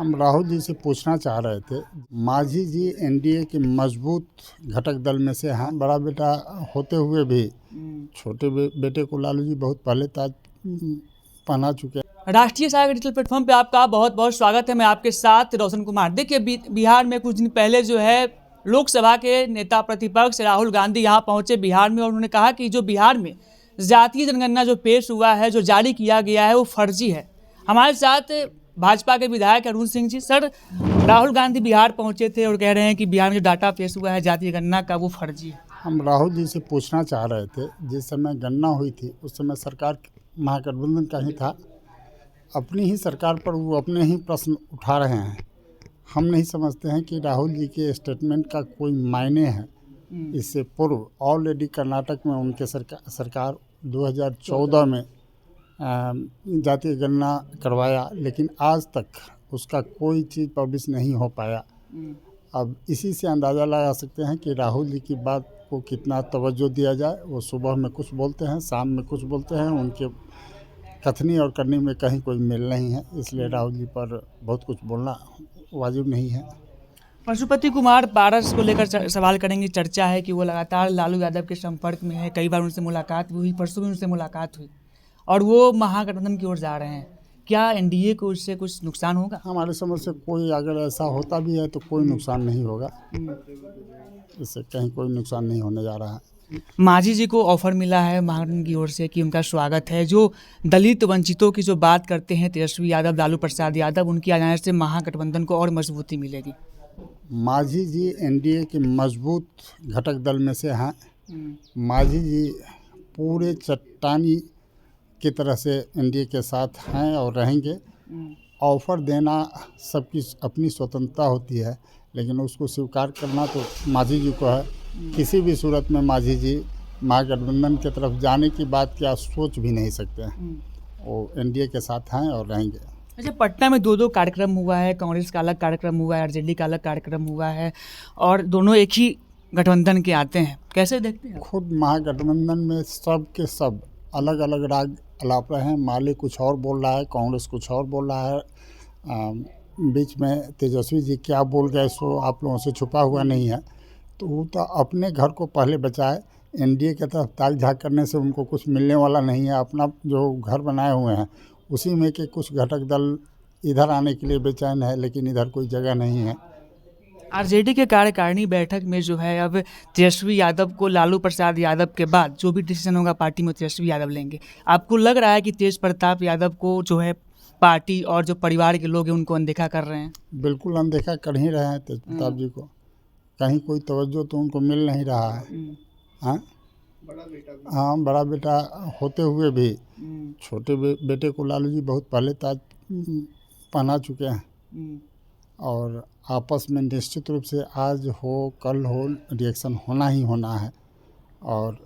हम राहुल जी से पूछना चाह रहे थे, मांझी जी एनडीए के मजबूत घटक दल में से हैं। बड़ा बेटा होते हुए भी छोटे बेटे को लालू जी बहुत पहले ताज पहना चुके हैं। राष्ट्रीय सहायक डिजिटल प्लेटफॉर्म पे आपका बहुत बहुत स्वागत है। मैं आपके साथ रोशन कुमार। देखिए, बिहार में कुछ दिन पहले जो है लोकसभा के नेता प्रतिपक्ष राहुल गांधी यहाँ पहुंचे बिहार में, और उन्होंने कहा कि जो बिहार में जातीय जनगणना जो पेश हुआ है, जो जारी किया गया है, वो फर्जी है। हमारे साथ भाजपा के विधायक अरुण सिंह जी। सर, राहुल गांधी बिहार पहुंचे थे और कह रहे हैं कि बिहार में जो डाटा पेश हुआ है जातीय गणना का, वो फर्जी है। हम राहुल जी से पूछना चाह रहे थे, जिस समय गणना हुई थी उस समय सरकार महागठबंधन का ही था। अपनी ही सरकार पर वो अपने ही प्रश्न उठा रहे हैं। हम नहीं समझते हैं कि राहुल जी के स्टेटमेंट का कोई मायने है। इससे पूर्व ऑलरेडी कर्नाटक में उनके सरकार 2014 में जातीय गणना करवाया, लेकिन आज तक उसका कोई चीज़ पब्लिश नहीं हो पाया। अब इसी से अंदाज़ा लगा सकते हैं कि राहुल जी की बात को कितना तवज्जो दिया जाए। वो सुबह में कुछ बोलते हैं, शाम में कुछ बोलते हैं, उनके कथनी और करनी में कहीं कोई मेल नहीं है। इसलिए राहुल जी पर बहुत कुछ बोलना वाजिब नहीं है। पशुपति कुमार पारस को लेकर सवाल करेंगे। चर्चा है कि वो लगातार लालू यादव के संपर्क में है, कई बार उनसे मुलाकात हुई, परसों भी उनसे मुलाकात हुई, और वो महागठबंधन की ओर जा रहे हैं। क्या एनडीए को इससे कुछ नुकसान होगा? हमारे समझ से कोई अगर ऐसा होता भी है तो कोई नुकसान नहीं होगा। इससे कहीं कोई नुकसान नहीं होने जा रहा है। मांझी जी को ऑफर मिला है महागठबंधन की ओर से कि उनका स्वागत है। जो दलित वंचितों की जो बात करते हैं तेजस्वी यादव, लालू प्रसाद यादव, उनकी आ जाने से महागठबंधन को और मजबूती मिलेगी। मांझी जी एनडीए के मजबूत घटक दल में से हैं। मांझी जी पूरे चट्टानी की तरह से एनडीए के साथ हैं और रहेंगे। ऑफ़र देना सबकी अपनी स्वतंत्रता होती है, लेकिन उसको स्वीकार करना तो मांझी जी को है। किसी भी सूरत में मांझी जी महागठबंधन की तरफ जाने की बात क्या सोच भी नहीं सकते हैं। वो एनडीए के साथ हैं और रहेंगे। अच्छा, पटना में दो कार्यक्रम हुआ है, कांग्रेस का अलग कार्यक्रम हुआ है, आरजेडी का अलग कार्यक्रम हुआ है, और दोनों एक ही गठबंधन के आते हैं। कैसे देखते हैं? खुद महागठबंधन में सब के सब अलग अलग राग अलाप रहे हैं। माले कुछ और बोल रहा है, कांग्रेस कुछ और बोल रहा है। बीच में तेजस्वी जी क्या बोल गए सो आप लोगों से छुपा हुआ नहीं है। तो वो तो अपने घर को पहले बचाए। एनडीए की तरफ ताक झाँक करने से उनको कुछ मिलने वाला नहीं है। अपना जो घर बनाए हुए हैं उसी में के कुछ घटक दल इधर आने के लिए बेचैन है, लेकिन इधर कोई जगह नहीं है। आरजेडी के कार्यकारिणी बैठक में जो है अब तेजस्वी यादव को लालू प्रसाद यादव के बाद जो भी डिसीजन होगा पार्टी में तेजस्वी यादव लेंगे। आपको लग रहा है कि तेज प्रताप यादव को जो है पार्टी और जो परिवार के लोग हैं उनको अनदेखा कर रहे हैं? बिल्कुल अनदेखा कर ही रहे हैं तेज प्रताप जी को। कहीं कोई तवज्जो तो उनको मिल नहीं रहा है। हाँ, बड़ा बेटा होते हुए भी छोटे बेटे को लालू जी बहुत पहले ताज पहना चुके हैं। और आपस में निश्चित रूप से आज हो कल हो रिएक्शन होना ही होना है, और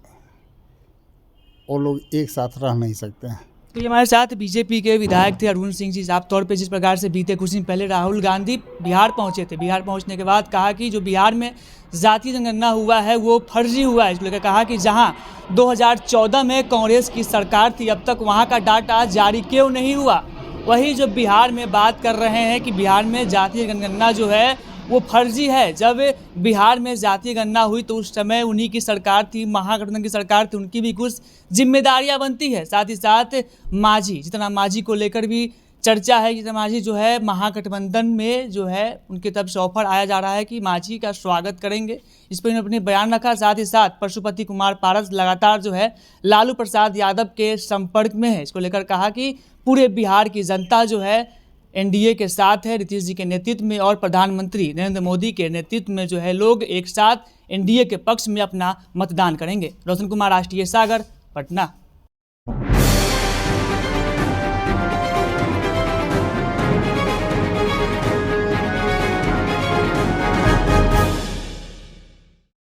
वो लोग एक साथ रह नहीं सकते हैं। तो ये हमारे साथ बीजेपी के विधायक थे अरुण सिंह जी। साफ तौर पे जिस प्रकार से बीते कुछ दिन पहले राहुल गांधी बिहार पहुंचे थे, बिहार पहुंचने के बाद कहा कि जो बिहार में जातीय जनगणना हुआ है वो फर्जी हुआ है। इसको लेकर कहा कि जहां 2014 में कांग्रेस की सरकार थी, अब तक वहां का डाटा जारी क्यों नहीं हुआ। वही जो बिहार में बात कर रहे हैं कि बिहार में जातीय जनगणना जो है वो फर्जी है। जब बिहार में जातीय गणना हुई तो उस समय उन्हीं की सरकार थी, महागठबंधन की सरकार थी, उनकी भी कुछ जिम्मेदारियां बनती है। साथ ही साथ मांझी, जितना मांझी को लेकर भी चर्चा है कि मांझी जो है महागठबंधन में जो है उनकी तरफ से ऑफर आया जा रहा है कि मांझी का स्वागत करेंगे। इस पर उन्होंने अपने बयान रखा। साथ ही साथ पशुपति कुमार पारस लगातार जो है लालू प्रसाद यादव के संपर्क में है। इसको लेकर कहा कि पूरे बिहार की जनता जो है एनडीए के साथ है, नीतीश जी के नेतृत्व में, और प्रधानमंत्री नरेंद्र मोदी के नेतृत्व में जो है लोग एक साथ एनडीए के पक्ष में अपना मतदान करेंगे। रोशन कुमार, राष्ट्रीय सागर, पटना।